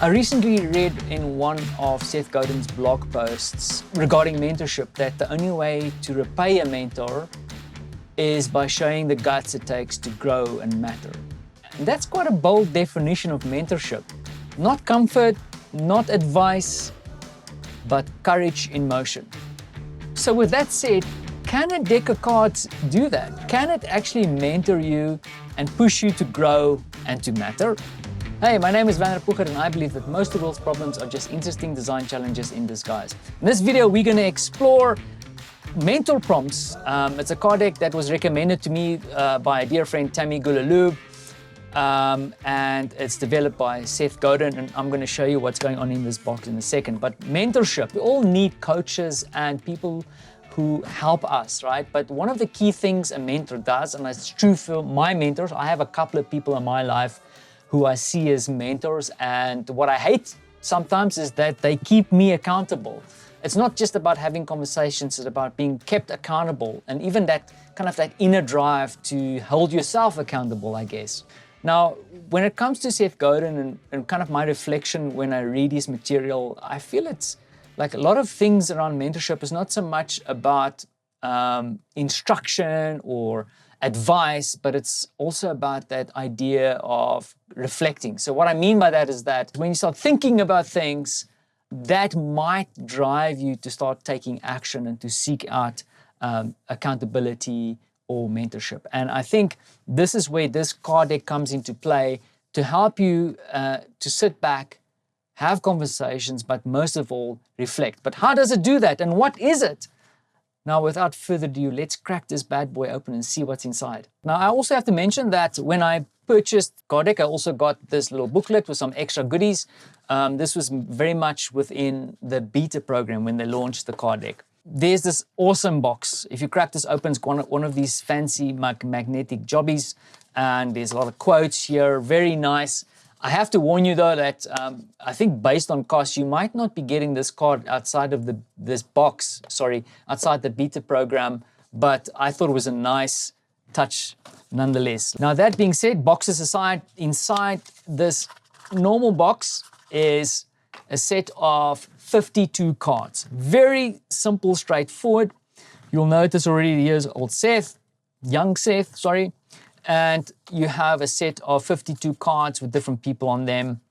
I recently read in one of Seth Godin's blog posts regarding mentorship that the only way to repay a mentor is by showing the guts it takes to grow and matter. And that's quite a bold definition of mentorship. Not comfort, not advice, but courage in motion. So with that said, can a deck of cards do that? Can it actually mentor you and push you to grow and to matter? Hey, my name is Van Pucher and I believe that most of the world's problems are just interesting design challenges in disguise. In this video, we're going to explore mentor prompts. It's a card deck that was recommended to me by a dear friend, Tammy Gulaloo, and it's developed by Seth Godin, and I'm going to show you what's going on in this box in a second. But mentorship, we all need coaches and people who help us, right? But one of the key things a mentor does, and it's true for my mentors, I have a couple of people in my life who I see as mentors, and what I hate sometimes is that they keep me accountable. It's not just about having conversations, it's about being kept accountable, and even that kind of that inner drive to hold yourself accountable, I guess. Now, when it comes to Seth Godin and kind of my reflection when I read his material, I feel it's like a lot of things around mentorship is not so much about instruction or advice, but it's also about that idea of reflecting. So what I mean by that is that when you start thinking about things, that might drive you to start taking action and to seek out accountability or mentorship. And I think this is where this card deck comes into play to help you to sit back, have conversations, but most of all, reflect. But how does it do that? And what is it? Now, without further ado, let's crack this bad boy open and see what's inside. Now, I also have to mention that when I purchased card deck, I also got this little booklet with some extra goodies. This was very much within the beta program when they launched the card deck. There's this awesome box. If you crack this open, it's one of these fancy magnetic jobbies, and there's a lot of quotes here, very nice. I have to warn you though that I think based on cost, you might not be getting this card outside of outside the beta program, but I thought it was a nice touch nonetheless. Now that being said, boxes aside, inside this normal box is a set of 52 cards. Very simple, straightforward. You'll notice already here's old Seth, young Seth, sorry. And you have a set of 52 cards with different people on them.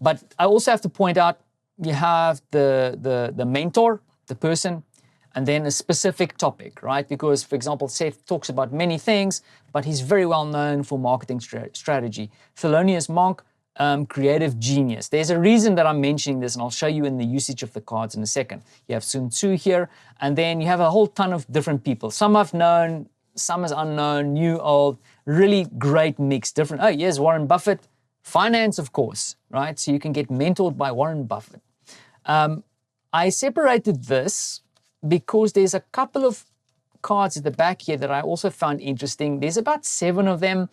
But I also have to point out, you have the mentor, the person, and then a specific topic, right? Because, for example, Seth talks about many things, but he's very well known for marketing strategy. Thelonious Monk, creative genius. There's a reason that I'm mentioning this, and I'll show you in the usage of the cards in a second. You have Sun Tzu here, and then you have a whole ton of different people. Some I've known, some is unknown, new, old, really great mix, different. Oh, yes, Warren Buffett, finance, of course, right? So you can get mentored by Warren Buffett. I separated this because there's a couple of cards at the back here that I also found interesting. There's about 7 of them.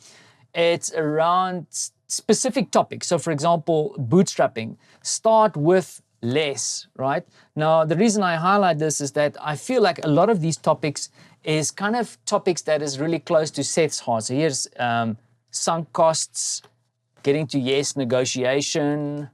It's around specific topics. So for example, bootstrapping, start with less, right? Now, the reason I highlight this is that I feel like a lot of these topics is kind of topics that is really close to Seth's heart. So here's sunk costs, getting to yes, negotiation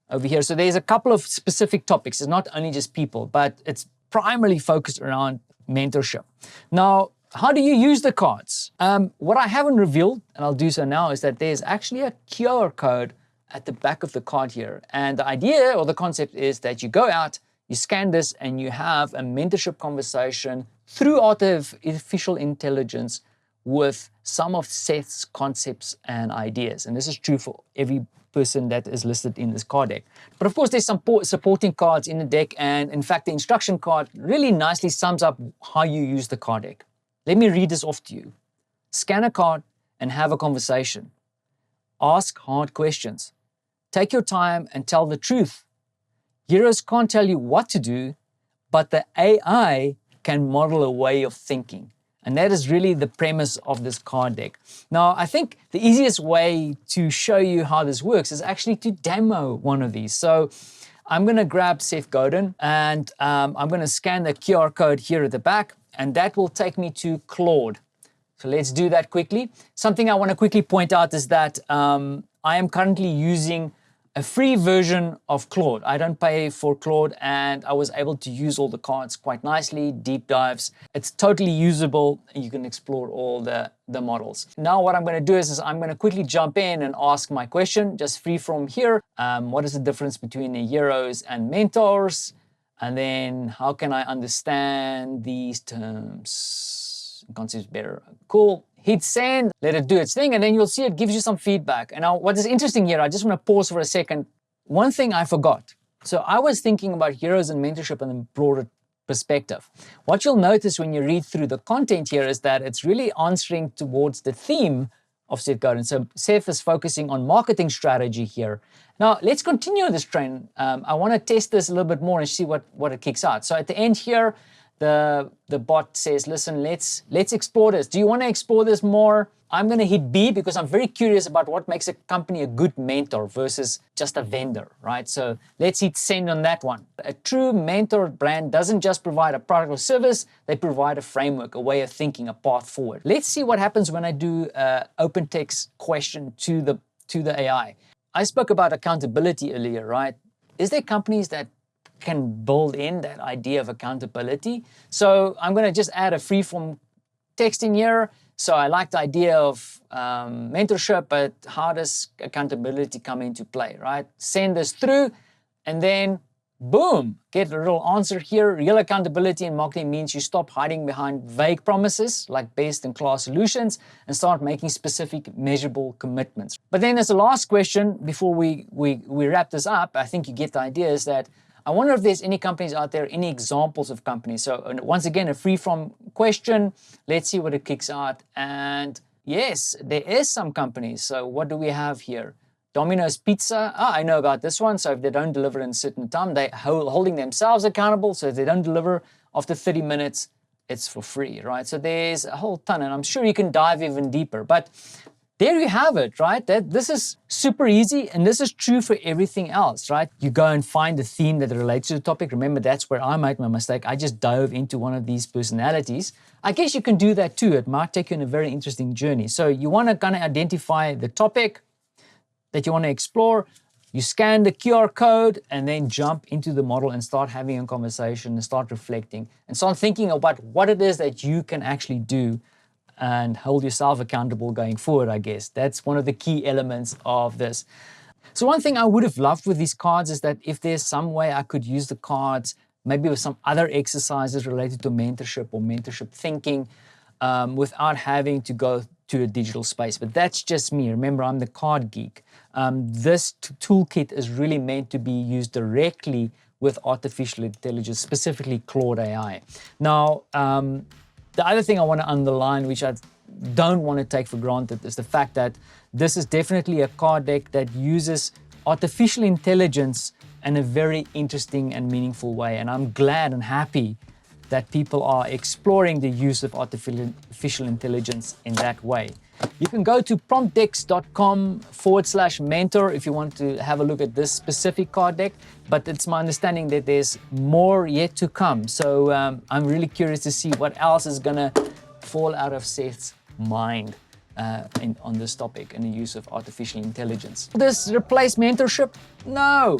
over here. So there's a couple of specific topics. It's not only just people, but it's primarily focused around mentorship. Now, how do you use the cards? What I haven't revealed, and I'll do so now, is that there's actually a QR code at the back of the card here. And the idea or the concept is that you go out, you scan this, and you have a mentorship conversation through artificial intelligence with some of Seth's concepts and ideas. And this is true for every person that is listed in this card deck. But of course, there's some supporting cards in the deck. And in fact, the instruction card really nicely sums up how you use the card deck. Let me read this off to you. Scan a card and have a conversation. Ask hard questions. Take your time and tell the truth. Heroes can't tell you what to do, but the AI can model a way of thinking. And that is really the premise of this card deck. Now, I think the easiest way to show you how this works is actually to demo one of these. So I'm going to grab Seth Godin and I'm going to scan the QR code here at the back, and that will take me to Claude. So let's do that quickly. Something I want to quickly point out is that I am currently using a free version of Claude. I don't pay for Claude, and I was able to use all the cards quite nicely, deep dives. It's totally usable. You can explore all the models. Now what I'm going to do is I'm going to quickly jump in and ask my question, just free from here. What is the difference between heroes and mentors? And then how can I understand these terms and concepts better? Cool. Hit send, let it do its thing, and then you'll see it gives you some feedback. And now what is interesting here, I just want to pause for a second. One thing I forgot. So I was thinking about heroes and mentorship in a broader perspective. What you'll notice when you read through the content here is that it's really answering towards the theme of Seth Godin. So Seth is focusing on marketing strategy here. Now let's continue this trend. I want to test this a little bit more and see what it kicks out. So at the end here, the bot says, listen, let's explore this. Do you want to explore this more? I'm going to hit B because I'm very curious about what makes a company a good mentor versus just a vendor, right? So let's hit send on that one. A true mentor brand doesn't just provide a product or service, they provide a framework, a way of thinking, a path forward. Let's see what happens when I do an open text question to the AI. I spoke about accountability earlier, right? Is there companies that can build in that idea of accountability? So I'm going to just add a free-form text in here. So I like the idea of mentorship, but how does accountability come into play, right? Send this through, and then boom, get a little answer here. Real accountability in marketing means you stop hiding behind vague promises like best-in-class solutions and start making specific, measurable commitments. But then as a last question, before we wrap this up, I think you get the idea, is that I wonder if there's any companies out there, any examples of companies. So once again, a free-from question. Let's see what it kicks out. And yes, there is some companies. So what do we have here? Domino's Pizza. I know about this one. So if they don't deliver in a certain time, they're holding themselves accountable. So if they don't deliver after 30 minutes, it's for free, right? So there's a whole ton, and I'm sure you can dive even deeper. But there you have it, right? This is super easy, and this is true for everything else, right? You go and find the theme that relates to the topic. Remember, that's where I made my mistake. I just dove into one of these personalities. I guess you can do that too. It might take you on a very interesting journey. So you want to kind of identify the topic that you want to explore. You scan the QR code and then jump into the model and start having a conversation and start reflecting and start thinking about what it is that you can actually do and hold yourself accountable going forward, I guess. That's one of the key elements of this. So one thing I would have loved with these cards is that if there's some way I could use the cards, maybe with some other exercises related to mentorship or mentorship thinking, without having to go to a digital space. But that's just me. Remember, I'm the card geek. This toolkit is really meant to be used directly with artificial intelligence, specifically Claude AI. Now, the other thing I want to underline, which I don't want to take for granted, is the fact that this is definitely a card deck that uses artificial intelligence in a very interesting and meaningful way. And I'm glad and happy that people are exploring the use of artificial intelligence in that way. You can go to promptdecks.com/mentor if you want to have a look at this specific card deck, but it's my understanding that there's more yet to come. So I'm really curious to see what else is gonna fall out of Seth's mind on this topic and the use of artificial intelligence. Will this replace mentorship? No.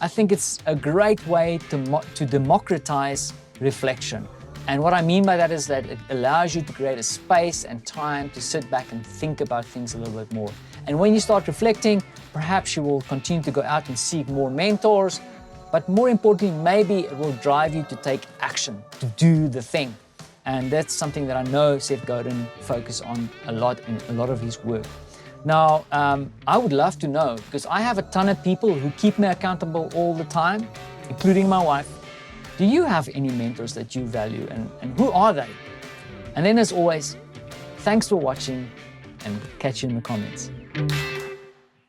I think it's a great way to democratize reflection. And what I mean by that is that it allows you to create a space and time to sit back and think about things a little bit more. And when you start reflecting, perhaps you will continue to go out and seek more mentors, but more importantly, maybe it will drive you to take action, to do the thing. And that's something that I know Seth Godin focuses on a lot in a lot of his work. Now, I would love to know, because I have a ton of people who keep me accountable all the time, including my wife. Do you have any mentors that you value, and who are they? And then as always, thanks for watching, and catch you in the comments.